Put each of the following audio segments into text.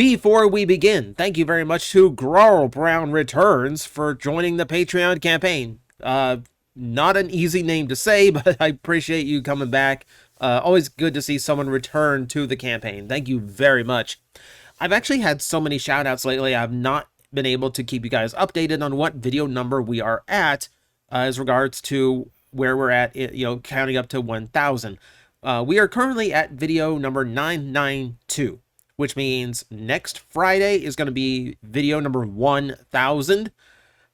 Before we begin, thank you very much to Growl Brown Returns for joining the Patreon campaign. Not an easy name to say, but I appreciate you coming back. Always good to see someone return to the campaign. Thank you very much. I've actually had so many shoutouts lately, I've not been able to keep you guys updated on what video number we are at as regards to where we're at, counting up to 1,000. We are currently at video number 992. Which means next Friday is going to be video number 1000.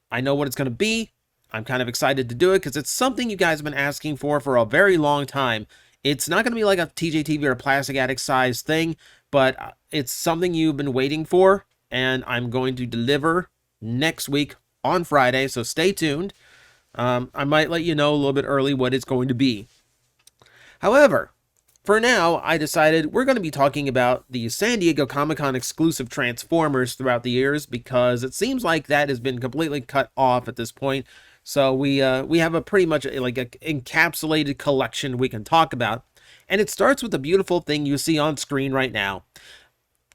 I know what it's going to be. I'm kind of excited to do it because it's something you guys have been asking for a very long time. It's not going to be like a TJTV or a Plastic Addict size thing, but it's something you've been waiting for, and I'm going to deliver next week on Friday, so stay tuned. I might let you know a little bit early what it's going to be. However, for now, I decided we're going to be talking about the San Diego Comic-Con exclusive Transformers throughout the years because it seems like that has been completely cut off at this point. So we have a pretty much like an encapsulated collection we can talk about. And it starts with the beautiful thing you see on screen right now.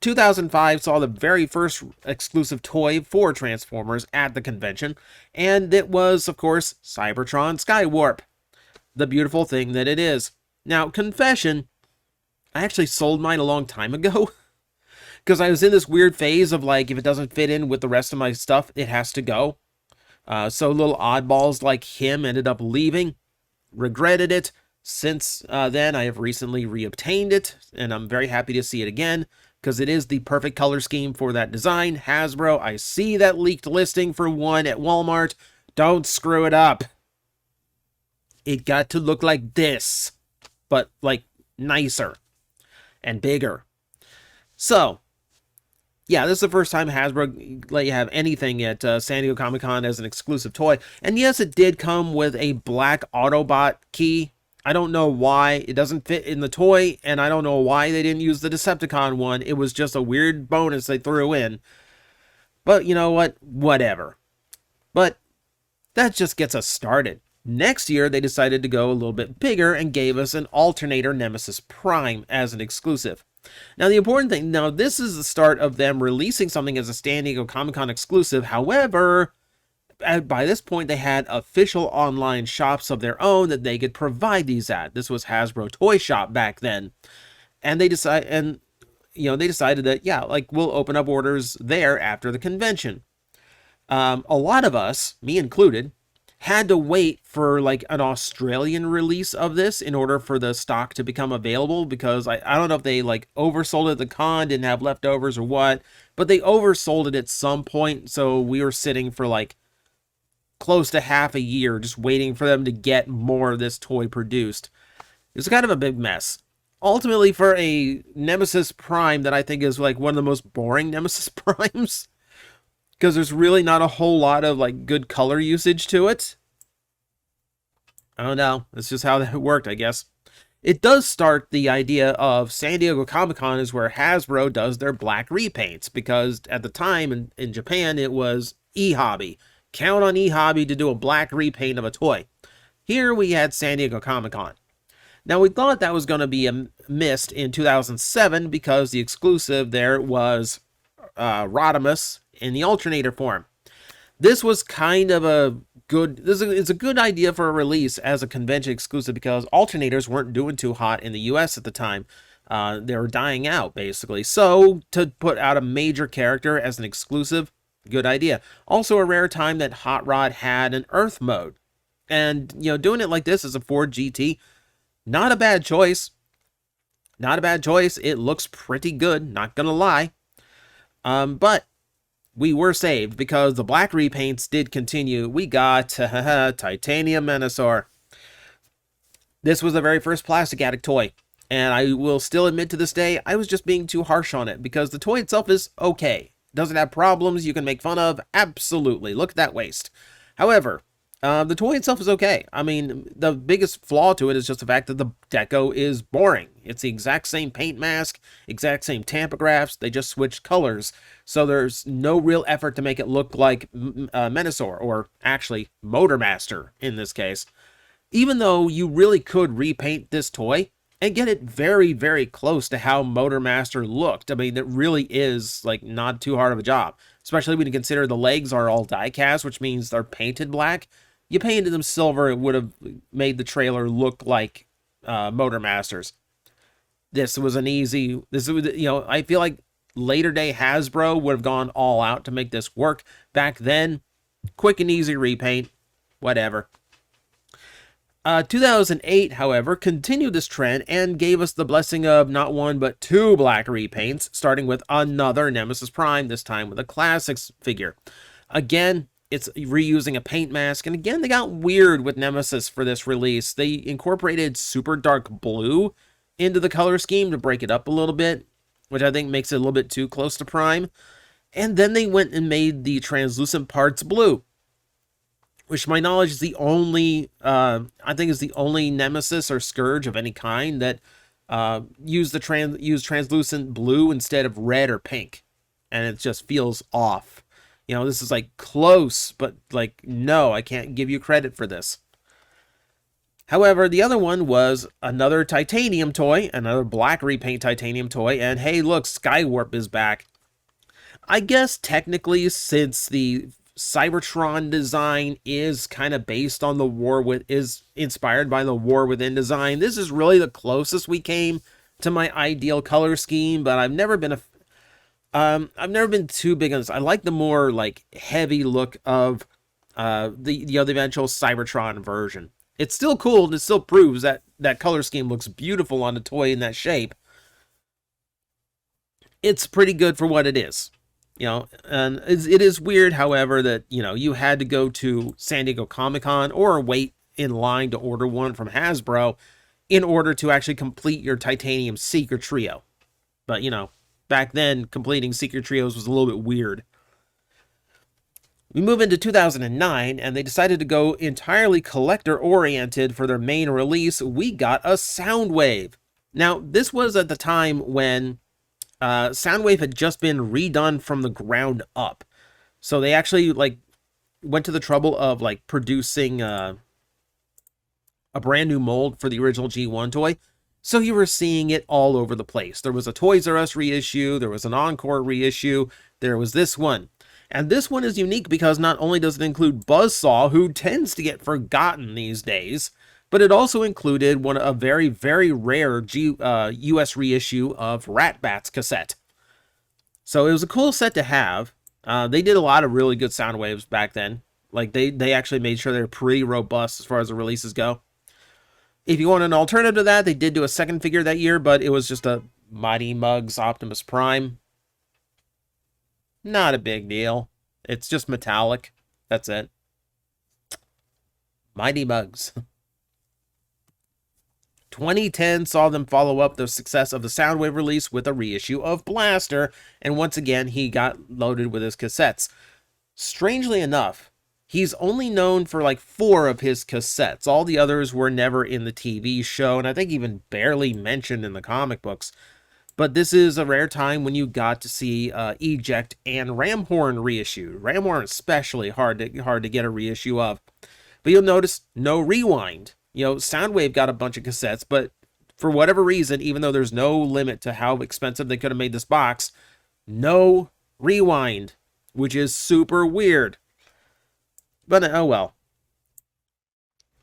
2005 saw the very first exclusive toy for Transformers at the convention. And it was, of course, Cybertron Skywarp. The beautiful thing that it is. Now, confession, I actually sold mine a long time ago because I was in this weird phase of like, if it doesn't fit in with the rest of my stuff, it has to go. So little oddballs like him ended up leaving, regretted it. Since then, I have recently reobtained it, and I'm very happy to see it again because it is the perfect color scheme for that design. Hasbro, I see that leaked listing for one at Walmart. Don't screw it up. It got to look like this. But like nicer and bigger. So, yeah, this is the first time Hasbro let you have anything at San Diego Comic-Con as an exclusive toy. And yes, it did come with a black Autobot key. I don't know why it doesn't fit in the toy, and I don't know why they didn't use the Decepticon one. It was just a weird bonus they threw in. But you know what? Whatever. But that just gets us started. Next year, they decided to go a little bit bigger and gave us an Alternator Nemesis Prime as an exclusive. Now, the important thing, this is the start of them releasing something as a San Diego Comic-Con exclusive. However, by this point, they had official online shops of their own that they could provide these at. This was Hasbro Toy Shop back then. And they decided that, yeah, like we'll open up orders there after the convention. A lot of us, me included, had to wait for like an Australian release of this in order for the stock to become available because I don't know if they like oversold it at the con, didn't have leftovers or what, but they oversold it at some point. So we were sitting for like close to half a year just waiting for them to get more of this toy produced. It was kind of a big mess. Ultimately, for a Nemesis Prime that I think is like one of the most boring Nemesis Primes, because there's really not a whole lot of like good color usage to it. I don't know. That's just how that worked, I guess. It does start the idea of San Diego Comic-Con is where Hasbro does their black repaints, because at the time in Japan it was eHobby. Count on eHobby to do a black repaint of a toy. Here we had San Diego Comic-Con. Now we thought that was going to be missed in 2007 because the exclusive there was Rodimus in the Alternator form. This was kind of a good, it's a good idea for a release as a convention exclusive because Alternators weren't doing too hot in the US at the time. They were dying out basically. So to put out a major character as an exclusive, good idea. Also a rare time that Hot Rod had an Earth mode. And doing it like this as a Ford GT, not a bad choice. Not a bad choice. It looks pretty good, not gonna lie. But we were saved because the black repaints did continue. We got Titanium Menasor. This was the very first Plastic Addict toy, and I will still admit to this day, I was just being too harsh on it because the toy itself is okay. Doesn't have problems you can make fun of, absolutely. Look at that waist. However, the toy itself is okay. I mean, the biggest flaw to it is just the fact that the deco is boring. It's the exact same paint mask, exact same tampagraphs. They just switched colors. So there's no real effort to make it look like Menasor, or actually Motormaster in this case. Even though you really could repaint this toy and get it very, very close to how Motormaster looked. I mean, it really is like not too hard of a job, especially when you consider the legs are all die cast, which means they're painted black. You painted them silver, it would have made the trailer look like Motormaster's. This was an easy, I feel like later day Hasbro would have gone all out to make this work. Back then, quick and easy repaint, whatever. 2008, however, continued this trend and gave us the blessing of not one but two black repaints, starting with another Nemesis Prime, this time with a Classics figure. Again, it's reusing a paint mask, and again, they got weird with Nemesis for this release. They incorporated super dark blue into the color scheme to break it up a little bit, which I think makes it a little bit too close to Prime. And then they went and made the translucent parts blue, which to my knowledge is the only, I think is the only Nemesis or Scourge of any kind that use translucent blue instead of red or pink. And it just feels off. You know, this is like close, but like, no, I can't give you credit for this. However, the other one was another titanium toy, another black repaint titanium toy, and hey, look, Skywarp is back. I guess technically, since the Cybertron design is kind of based on is inspired by the War Within design, this is really the closest we came to my ideal color scheme, but I've never been too big on this. I like the more like heavy look of the eventual Cybertron version. It's still cool, and it still proves that that color scheme looks beautiful on a toy in that shape. It's pretty good for what it is. You know, and it is weird, however, that, you know, you had to go to San Diego Comic-Con or wait in line to order one from Hasbro in order to actually complete your Titanium Seeker Trio. But, you know, back then, completing Seeker Trios was a little bit weird. We move into 2009, and they decided to go entirely collector-oriented for their main release. We got a Soundwave. Now, this was at the time when Soundwave had just been redone from the ground up. So they actually, like, went to the trouble of, like, producing a brand new mold for the original G1 toy. So you were seeing it all over the place. There was a Toys R Us reissue, there was an Encore reissue, there was this one. And this one is unique because not only does it include Buzzsaw, who tends to get forgotten these days, but it also included a very, very rare US reissue of Ratbats Cassette. So it was a cool set to have. They did a lot of really good Soundwaves back then. Like, they actually made sure they're pretty robust as far as the releases go. If you want an alternative to that, they did do a second figure that year, but it was just a Mighty Mugs Optimus Prime. Not a big deal. It's just metallic. That's it. Mighty Mugs. 2010 saw them follow up the success of the Soundwave release with a reissue of Blaster, and once again, he got loaded with his cassettes. Strangely enough, he's only known for like 4 of his cassettes. All the others were never in the TV show, and I think even barely mentioned in the comic books. But this is a rare time when you got to see Eject and Ramhorn reissued. Ramhorn especially hard to get a reissue of. But you'll notice no Rewind. You know, Soundwave got a bunch of cassettes, but for whatever reason, even though there's no limit to how expensive they could have made this box, no Rewind, which is super weird. But oh well.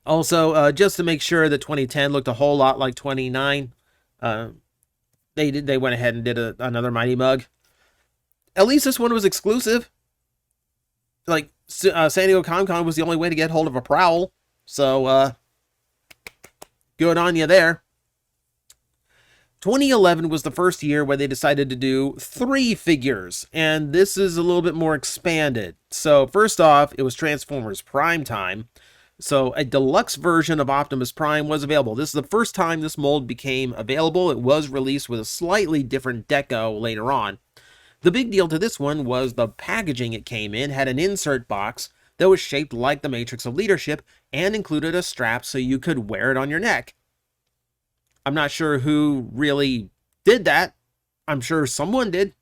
Also, just to make sure that 2010 looked a whole lot like 29, they went ahead and did another Mighty Mug. At least this one was exclusive. Like, San Diego Comic-Con was the only way to get hold of a Prowl. So, good on you there. 2011 was the first year where they decided to do 3 figures. And this is a little bit more expanded. So, first off, it was Transformers Prime Time. So a deluxe version of Optimus Prime was available. This is the first time this mold became available. It was released with a slightly different deco later on. The big deal to this one was the packaging it came in had an insert box that was shaped like the Matrix of Leadership and included a strap so you could wear it on your neck. I'm not sure who really did that. I'm sure someone did.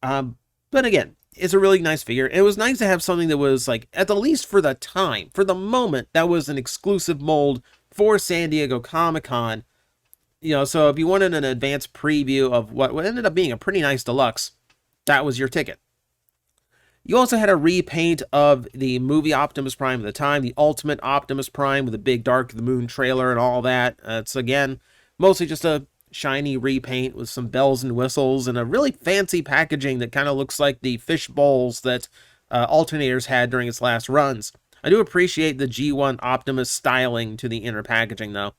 But again, it's a really nice figure. It was nice to have something that was, like, at the least for the time, for the moment, that was an exclusive mold for San Diego Comic-Con So if you wanted an advanced preview of what ended up being a pretty nice deluxe, that was your ticket. You also had a repaint of the movie Optimus Prime at the time, the Ultimate Optimus Prime with the big Dark of the Moon trailer and all that. It's, again, mostly just a shiny repaint with some bells and whistles and a really fancy packaging that kind of looks like the fish bowls that Alternators had during its last runs. I do appreciate the G1 Optimus styling to the inner packaging, though.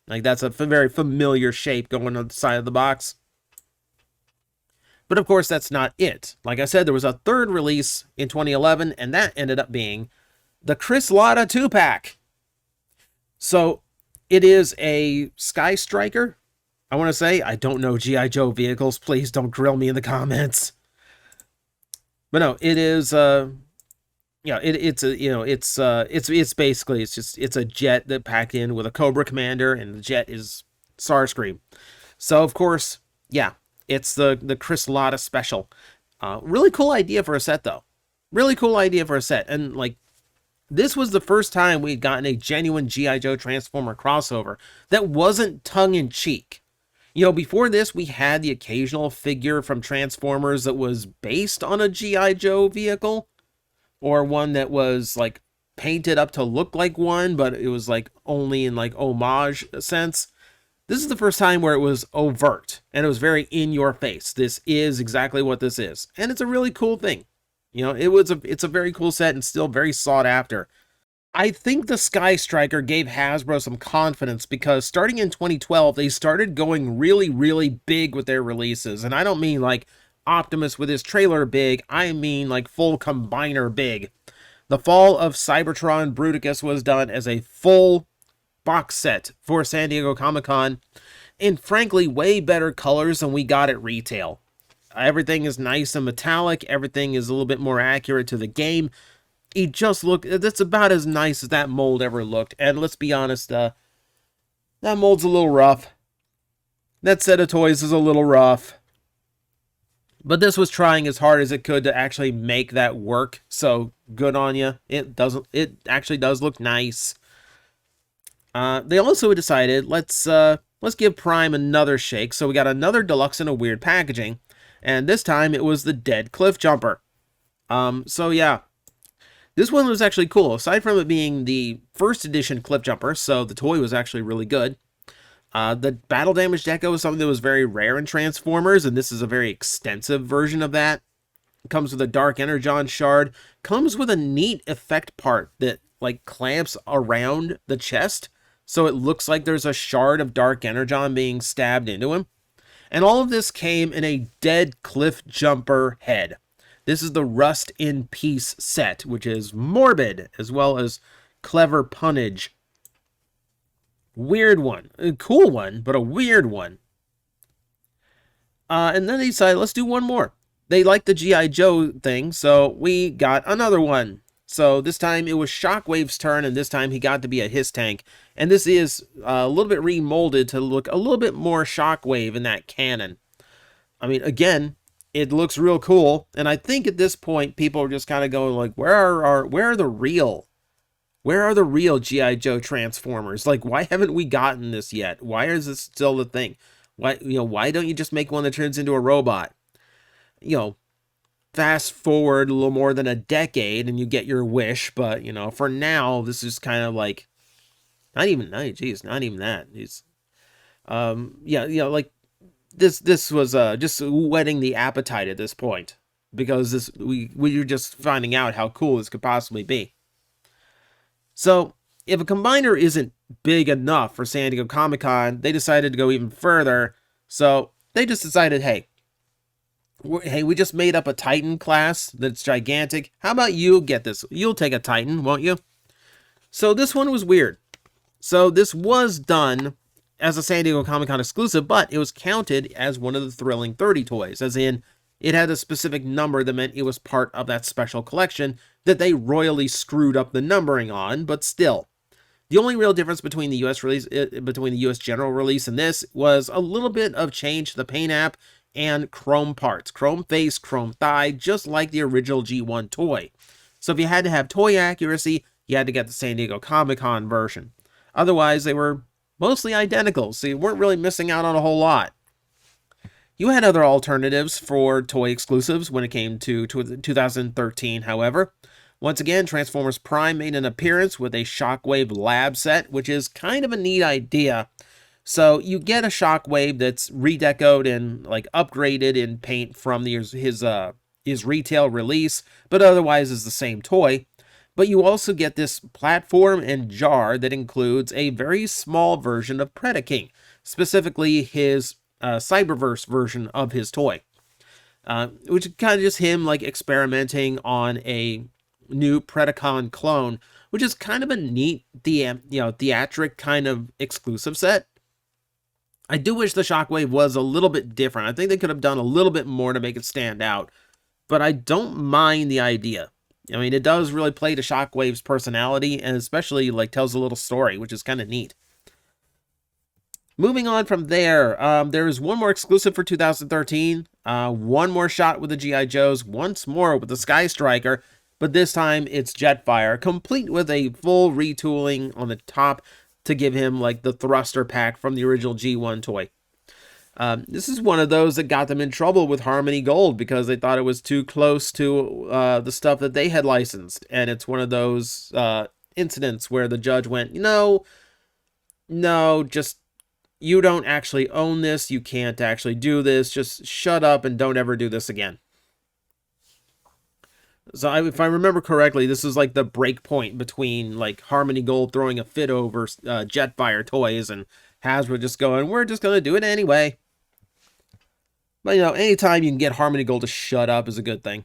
Like, that's a very familiar shape going on the side of the box. But of course, that's not it. Like I said, there was a third release in 2011, and that ended up being the Chris Latta 2-pack. So, it is a Sky Striker, I want to say. I don't know G.I. Joe vehicles. Please don't grill me in the comments. But no, it is, it's basically, it's a jet that packed in with a Cobra Commander, and the jet is Starscream. So, of course, yeah. It's the Chris Latta special. Really cool idea for a set, though. Really cool idea for a set. And, like, this was the first time we'd gotten a genuine G.I. Joe Transformer crossover that wasn't tongue-in-cheek. Before this, we had the occasional figure from Transformers that was based on a G.I. Joe vehicle, or one that was, like, painted up to look like one, but it was, like, only in, like, homage sense. This is the first time where it was overt, and it was very in your face. This is exactly what this is, and it's a really cool thing. It's a very cool set and still very sought after. I think the Sky Striker gave Hasbro some confidence because starting in 2012, they started going really, really big with their releases, and I don't mean like Optimus with his trailer big, I mean like full combiner big. The Fall of Cybertron Bruticus was done as a full box set for San Diego Comic-Con in frankly way better colors than we got at retail. Everything is nice and metallic, everything is a little bit more accurate to the game. That's about as nice as that mold ever looked, and let's be honest, that mold's a little rough. That set of toys is a little rough. But this was trying as hard as it could to actually make that work, so good on you. It actually does look nice. They also decided, let's give Prime another shake, so we got another deluxe in a weird packaging, and this time it was the Dead Cliff Jumper. So yeah, this one was actually cool. Aside from it being the first edition Cliff Jumper, so the toy was actually really good. The Battle Damage Deco was something that was very rare in Transformers, and this is a very extensive version of that. It comes with a Dark Energon shard, comes with a neat effect part that like clamps around the chest, so it looks like there's a shard of Dark Energon being stabbed into him. And all of this came in a Dead Cliff Jumper head. This is the Rust in Peace set, which is morbid as well as clever punnage. Weird one. A cool one, but a weird one. And then they decided, let's do one more. They liked the G.I. Joe thing, so we got another one. So this time it was Shockwave's turn, and this time he got to be a Hiss Tank. And this is a little bit remolded to look a little bit more Shockwave in that cannon. I mean, again, it looks real cool, and I think at this point people are just kind of going like, where are the real G.I. Joe Transformers? Like, why haven't we gotten this yet? Why is this still the thing? Why don't you just make one that turns into a robot? Fast forward a little more than a decade and you get your wish, but for now this is kind of like not even that. It's like this was just whetting the appetite at this point, because we were just finding out how cool this could possibly be. So if a combiner isn't big enough for San Diego Comic-Con, they decided to go even further. So they just decided, hey, we just made up a Titan class that's gigantic. How about you get this? You'll take a Titan, won't you? So this one was weird. So this was done as a San Diego Comic-Con exclusive, but it was counted as one of the Thrilling 30 toys, as in it had a specific number that meant it was part of that special collection that they royally screwed up the numbering on, but still. The only real difference between the US release, between the US general release and this, was a little bit of change to the paint app and chrome parts. Chrome face, chrome thigh, just like the original G1 toy. So if you had to have toy accuracy, you had to get the San Diego Comic-Con version. Otherwise, they were mostly identical, so you weren't really missing out on a whole lot. You had other alternatives for toy exclusives when it came to 2013, however. Once again, Transformers Prime made an appearance with a Shockwave lab set, which is kind of a neat idea. So you get a Shockwave that's redecoed and like upgraded in paint from his retail release, but otherwise is the same toy. But you also get this platform and jar that includes a very small version of Predaking, specifically his Cyberverse version of his toy, which is kind of just him like experimenting on a new Predacon clone, which is kind of a neat theatric kind of exclusive set. I do wish the Shockwave was a little bit different. I think they could have done a little bit more to make it stand out, but I don't mind the idea. I mean, it does really play to Shockwave's personality, and especially like tells a little story, which is kind of neat. Moving on from there, there is one more exclusive for 2013, one more shot with the G.I. Joes, once more with the Sky Striker, but this time it's Jetfire, complete with a full retooling on the top to give him like the thruster pack from the original G1 toy. This is one of those that got them in trouble with Harmony Gold because they thought it was too close to the stuff that they had licensed, and it's one of those incidents where the judge went, no, just you don't actually own this, you can't actually do this, just shut up and don't ever do this again. So if I remember correctly, this is like the break point between like Harmony Gold throwing a fit over Jetfire toys and Hasbro just going, we're just going to do it anyway. But you know, anytime you can get Harmony Gold to shut up is a good thing.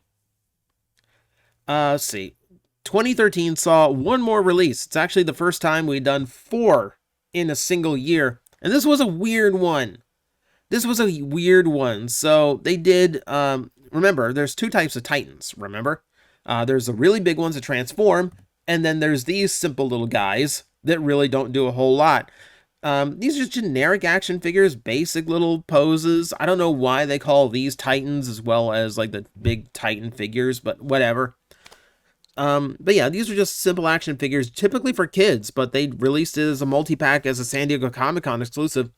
Let's see. 2013 saw one more release. It's actually the first time we've done 4 in a single year. And this was a weird one. So they did, remember, there's 2 types of Titans, remember? There's the really big ones that transform, and then there's these simple little guys that really don't do a whole lot. These are generic action figures, basic little poses. I don't know why they call these Titans as well as like the big Titan figures, but whatever. But yeah, these are just simple action figures, typically for kids, but they released it as a multi-pack as a San Diego ComicCon exclusive.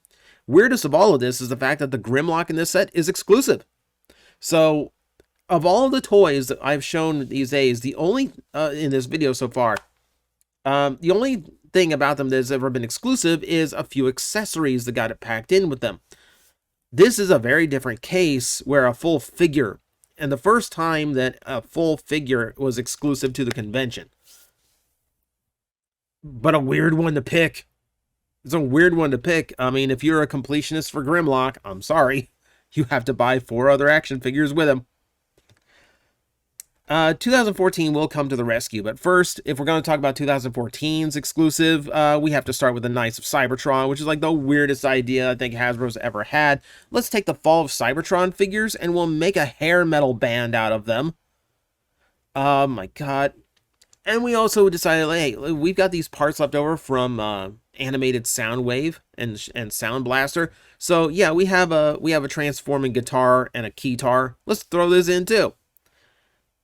Weirdest of all of this is the fact that the Grimlock in this set is exclusive. So, of all the toys that I've shown these days, the only, in this video so far, the only thing about them that has ever been exclusive is a few accessories that got it packed in with them. This is a very different case where a full figure, and the first time that a full figure was exclusive to the convention. But a weird one to pick. It's a weird one to pick. I mean, if you're a completionist for Grimlock, I'm sorry. You have to buy 4 other action figures with him. 2014 will come to the rescue, but first, if we're going to talk about 2014's exclusive, we have to start with the Knights of Cybertron, which is like the weirdest idea I think Hasbro's ever had. Let's take the Fall of Cybertron figures, and we'll make a hair metal band out of them. Oh my god. And we also decided, hey, we've got these parts left over from animated Soundwave and Sound Blaster. So yeah, we have a transforming guitar and a keytar. Let's throw this in too.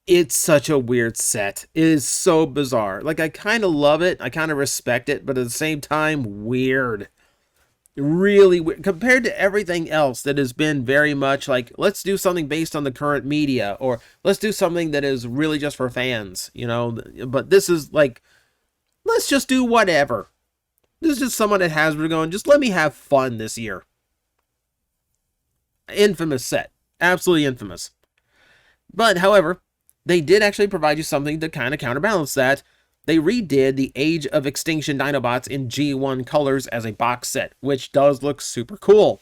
It's such a weird set. It is so bizarre. Like, I kind of love it. I kind of respect it, but at the same time, weird. Really weird. Compared to everything else that has been very much like, let's do something based on the current media, or let's do something that is really just for fans, you know? But this is like, let's just do whatever. This is just someone at Hasbro going, just let me have fun this year. Infamous set. Absolutely infamous. But, however, they did actually provide you something to kind of counterbalance that. They redid the Age of Extinction Dinobots in G1 colors as a box set, which does look super cool.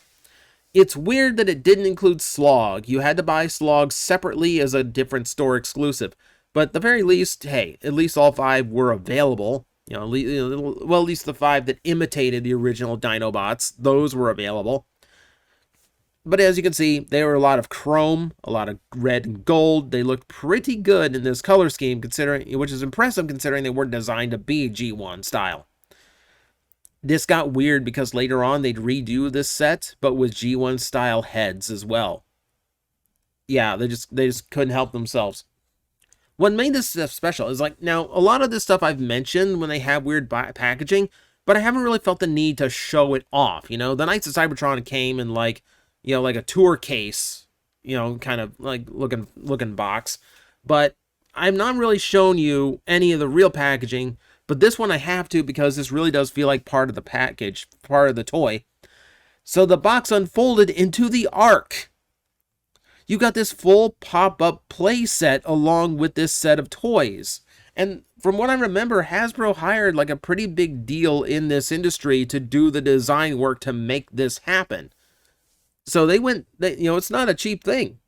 It's weird that it didn't include Slog. You had to buy Slog separately as a different store exclusive. But at the very least, hey, at least all 5 were available. You know, well, at least the 5 that imitated the original Dinobots, those were available. But as you can see, there were a lot of chrome, a lot of red and gold. They looked pretty good in this color scheme, which is impressive considering they weren't designed to be G1 style. This got weird because later on they'd redo this set, but with G1 style heads as well. Yeah, they just couldn't help themselves. What made this stuff special is like, now, a lot of this stuff I've mentioned when they have weird packaging, but I haven't really felt the need to show it off. The Knights of Cybertron came in like a tour case, kind of like looking box, but I'm not really showing you any of the real packaging. But this one I have to, because this really does feel like part of the package, part of the toy. So the box unfolded into the Ark. You got this full pop-up play set along with this set of toys. And from what I remember, Hasbro hired like a pretty big deal in this industry to do the design work to make this happen. So it's not a cheap thing,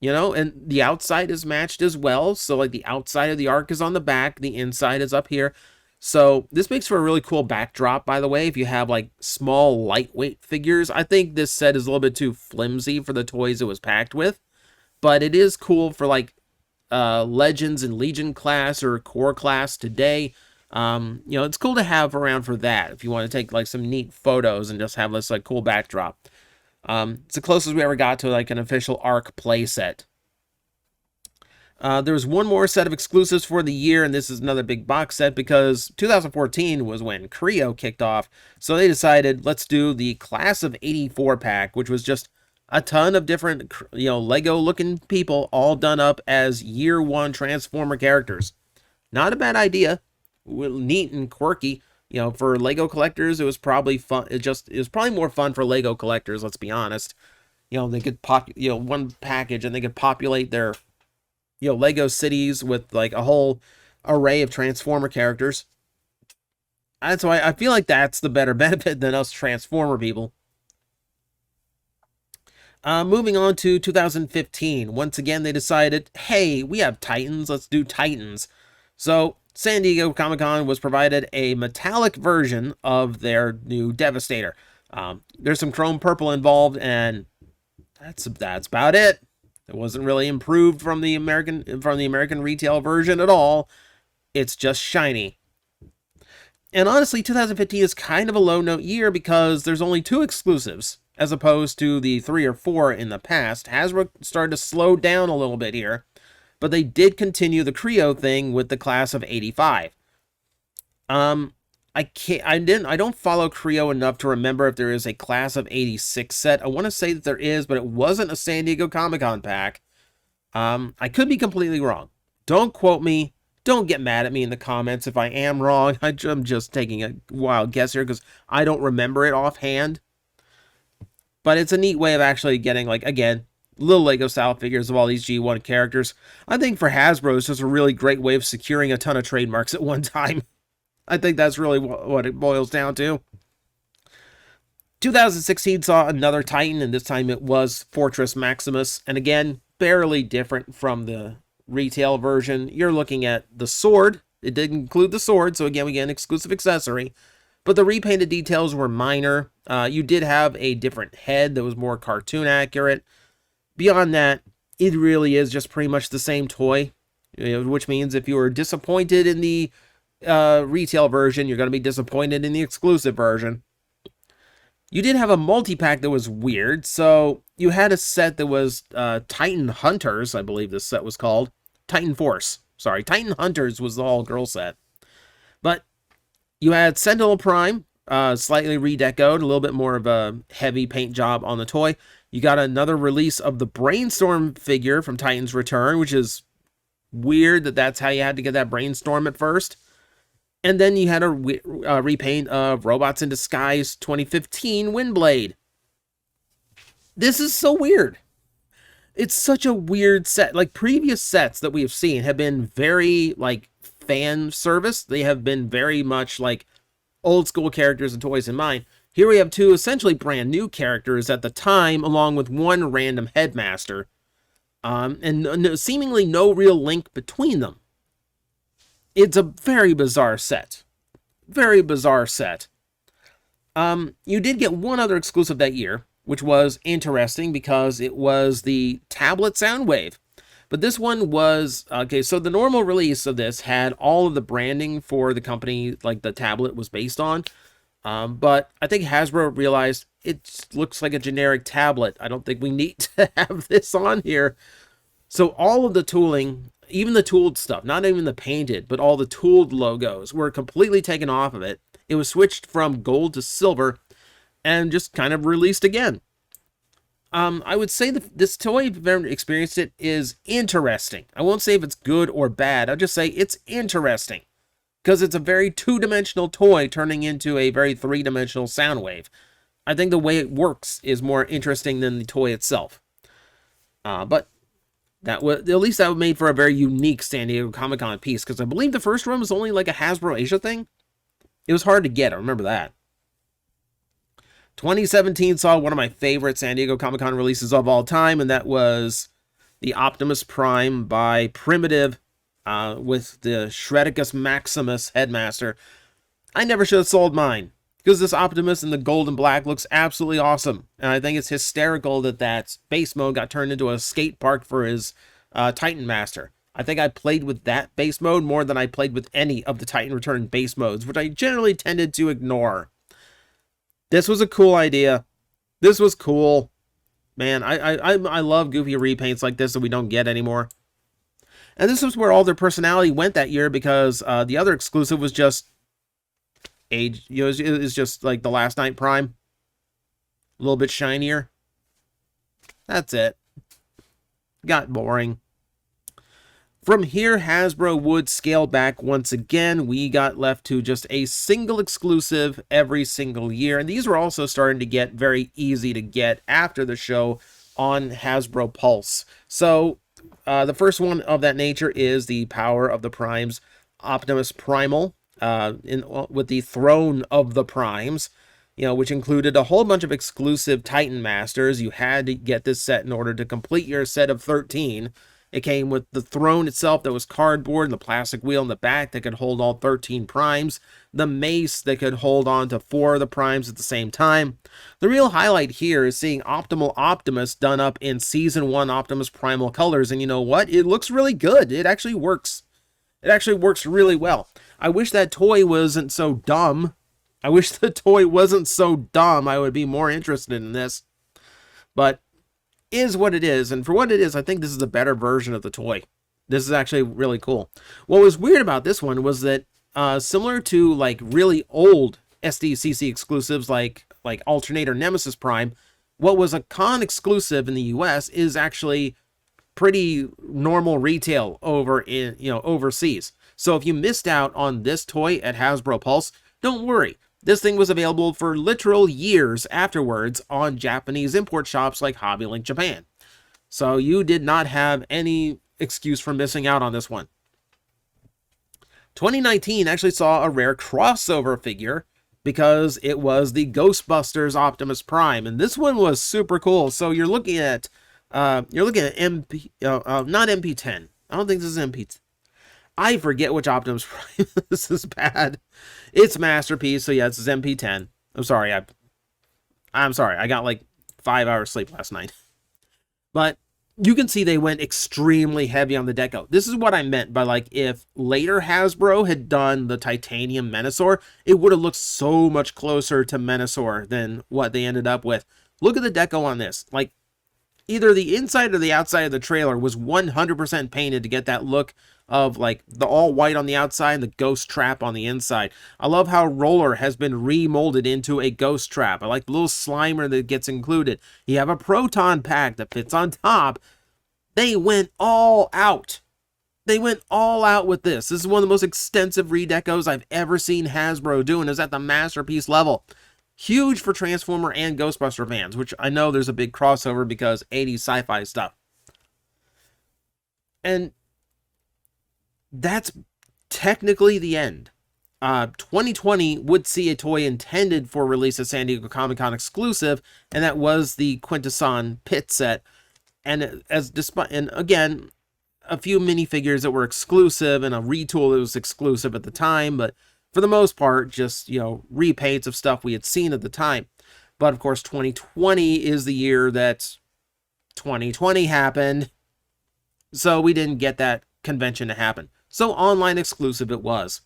and the outside is matched as well. So like the outside of the Ark is on the back, the inside is up here. So this makes for a really cool backdrop, by the way, if you have like small, lightweight figures. I think this set is a little bit too flimsy for the toys it was packed with, but it is cool for like Legends and Legion class or Core class today. It's cool to have around for that if you want to take like some neat photos and just have this like cool backdrop. It's the closest we ever got to like an official Ark play set. There was one more set of exclusives for the year, and this is another big box set because 2014 was when Creo kicked off. So they decided, let's do the Class of 84 pack, which was just a ton of different, Lego-looking people all done up as year one Transformer characters. Not a bad idea. Neat and quirky. For Lego collectors, it was probably fun. It was probably more fun for Lego collectors, let's be honest. They could one package and they could populate their Lego cities with like a whole array of Transformer characters. That's why I feel like that's the better benefit than us Transformer people. Moving on to 2015. Once again, they decided, hey, we have Titans. Let's do Titans. So San Diego Comic-Con was provided a metallic version of their new Devastator. There's some chrome purple involved, and that's about it. It wasn't really improved from the American retail version at all. It's just shiny. And honestly, 2015 is kind of a low note year because there's only 2 exclusives as opposed to the 3 or 4 in the past. Hasbro started to slow down a little bit here, but they did continue the Creo thing with the Class of 85. I don't follow Creo enough to remember if there is a Class of 86 set. I want to say that there is, but it wasn't a San Diego Comic-Con pack. I could be completely wrong. Don't quote me. Don't get mad at me in the comments if I am wrong. I'm just taking a wild guess here because I don't remember it offhand. But it's a neat way of actually getting, like, again, little Lego-style figures of all these G1 characters. I think for Hasbro, it's just a really great way of securing a ton of trademarks at one time. I think that's really what it boils down to. 2016 saw another Titan, and this time it was Fortress Maximus. And again, barely different from the retail version. You're looking at the sword. It did include the sword, so again, we get an exclusive accessory. But the repainted details were minor. You did have a different head that was more cartoon accurate. Beyond that, it really is just pretty much the same toy. Which means if you were disappointed in the retail version, you're going to be disappointed in the exclusive version. You did have a multi-pack that was weird. So you had a set that was Titan Hunters, I believe this set was called. Titan Force. Sorry, Titan Hunters was the all-girl set. But you had Sentinel Prime, slightly redecoed, a little bit more of a heavy paint job on the toy. You got another release of the Brainstorm figure from Titan's Return, which is weird that that's how you had to get that Brainstorm at first. And then you had a repaint of Robots in Disguise 2015 Windblade. This is so weird. It's such a weird set. Like, previous sets that we have seen have been very, like, fan service. They have been very much, like, old school characters and toys in mind. Here we have 2 essentially brand new characters at the time, along with 1 random headmaster. And seemingly no real link between them. It's a very bizarre set. Very bizarre set. You did get one other exclusive that year, which was interesting because it was the tablet Soundwave. But this one was, okay, so the normal release of this had all of the branding for the company, like the tablet was based on. But I think Hasbro realized it looks like a generic tablet. I don't think we need to have this on here. So all of the tooling, even the tooled stuff, not even the painted, but all the tooled logos were completely taken off of it. It was switched from gold to silver and just kind of released again. I would say that this toy, if you've ever experienced it, is interesting. I won't say if it's good or bad. I'll just say it's interesting because it's a very two-dimensional toy turning into a very three-dimensional Soundwave. I think the way it works is more interesting than the toy itself. But that was, at least that made for a very unique San Diego Comic-Con piece, because I believe the first one was only like a Hasbro Asia thing. It was hard to get, I remember that. 2017 saw one of my favorite San Diego Comic-Con releases of all time, and that was the Optimus Prime by Primitive with the Shredicus Maximus Headmaster. I never should have sold mine, because this Optimus in the gold and black looks absolutely awesome. And I think it's hysterical that that base mode got turned into a skate park for his Titan Master. I think I played with that base mode more than I played with any of the Titan Return base modes, which I generally tended to ignore. This was a cool idea. This was cool. Man, I love goofy repaints like this that we don't get anymore. And this was where all their personality went that year, because the other exclusive was just age, you know, it's just like the Last Night Prime. A little bit shinier. That's it. Got boring. From here, Hasbro would scale back once again. We got left to just a single exclusive every single year. And these were also starting to get very easy to get after the show on Hasbro Pulse. So the first one of that nature is the Power of the Primes Optimus Primal with the Throne of the Primes, you know, which included a whole bunch of exclusive Titan Masters. You had to get this set in order to complete your set of 13. It came with the throne itself that was cardboard, and the plastic wheel in the back that could hold all 13 primes, the mace that could hold on to 4 of the primes at the same time. The real highlight here is seeing Optimal Optimus done up in Season 1 Optimus Primal colors, and you know what? It looks really good. It actually works. It actually works really well. I wish that toy wasn't so dumb. I wish the toy wasn't so dumb. I would be more interested in this. But is what it is, and for what it is, I think this is a better version of the toy. This is actually really cool. What was weird about this one was that similar to like really old SDCC exclusives like Alternator Nemesis Prime, what was a con exclusive in the US is actually pretty normal retail over in, you know, overseas. So if you missed out on this toy at Hasbro Pulse, don't worry. This thing was available for literal years afterwards on Japanese import shops like HobbyLink Japan. So you did not have any excuse for missing out on this one. 2019 actually saw a rare crossover figure because it was the Ghostbusters Optimus Prime, and this one was super cool. So you're looking at MP, not MP10. I don't think this is MP10. I forget which Optimus Prime. This is bad. It's Masterpiece, so yeah, this is MP10. I'm sorry. I'm sorry. I got like 5 hours sleep last night. But you can see they went extremely heavy on the deco. This is what I meant by, like, if later Hasbro had done the titanium Menasor, it would have looked so much closer to Menasor than what they ended up with. Look at the deco on this. Like, either the inside or the outside of the trailer was 100% painted to get that look of like the all white on the outside and the ghost trap on the inside. I love how Roller has been remolded into a ghost trap. I like the little Slimer that gets included. You have a proton pack that fits on top. They went all out. They went all out with this. This is one of the most extensive redecos I've ever seen Hasbro do, and is at the Masterpiece level. Huge for Transformer and Ghostbuster fans, which I know there's a big crossover because 80s sci-fi stuff. And that's technically the end. 2020 would see a toy intended for release at San Diego Comic-Con exclusive, and that was the Quintesson Pit set. And and again, a few minifigures that were exclusive and a retool that was exclusive at the time, but for the most part, just, you know, repaints of stuff we had seen at the time. But of course, 2020 is the year that 2020 happened, so we didn't get that convention to happen. So online exclusive it was.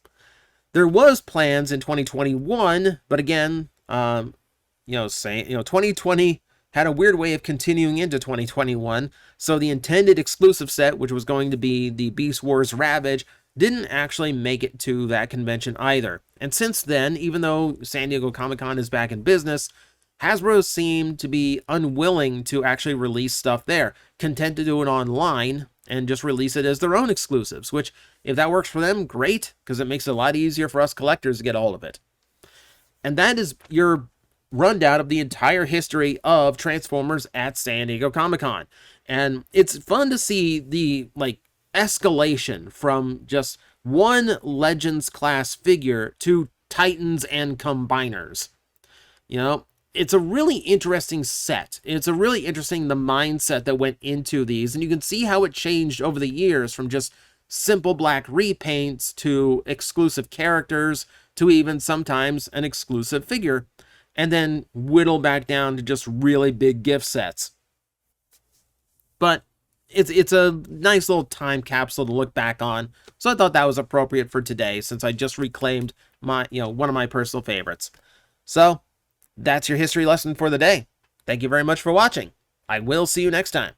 There was plans in 2021, but again, 2020 had a weird way of continuing into 2021. So the intended exclusive set, which was going to be the Beast Wars Ravage, didn't actually make it to that convention either. And since then, even though San Diego Comic-Con is back in business, Hasbro seemed to be unwilling to actually release stuff there, content to do it online and just release it as their own exclusives, which, if that works for them, great, because it makes it a lot easier for us collectors to get all of it. And that is your rundown of the entire history of Transformers at San Diego Comic-Con. And it's fun to see the, escalation from just one Legends class figure to Titans and Combiners. You know, it's a really interesting set. It's a really interesting, the mindset that went into these, and you can see how it changed over the years from just simple black repaints to exclusive characters to even sometimes an exclusive figure, and then whittle back down to just really big gift sets. But it's a nice little time capsule to look back on, so I thought that was appropriate for today, since I just reclaimed my, one of my personal favorites. So that's your history lesson for the day. Thank you very much for watching. I will see you next time.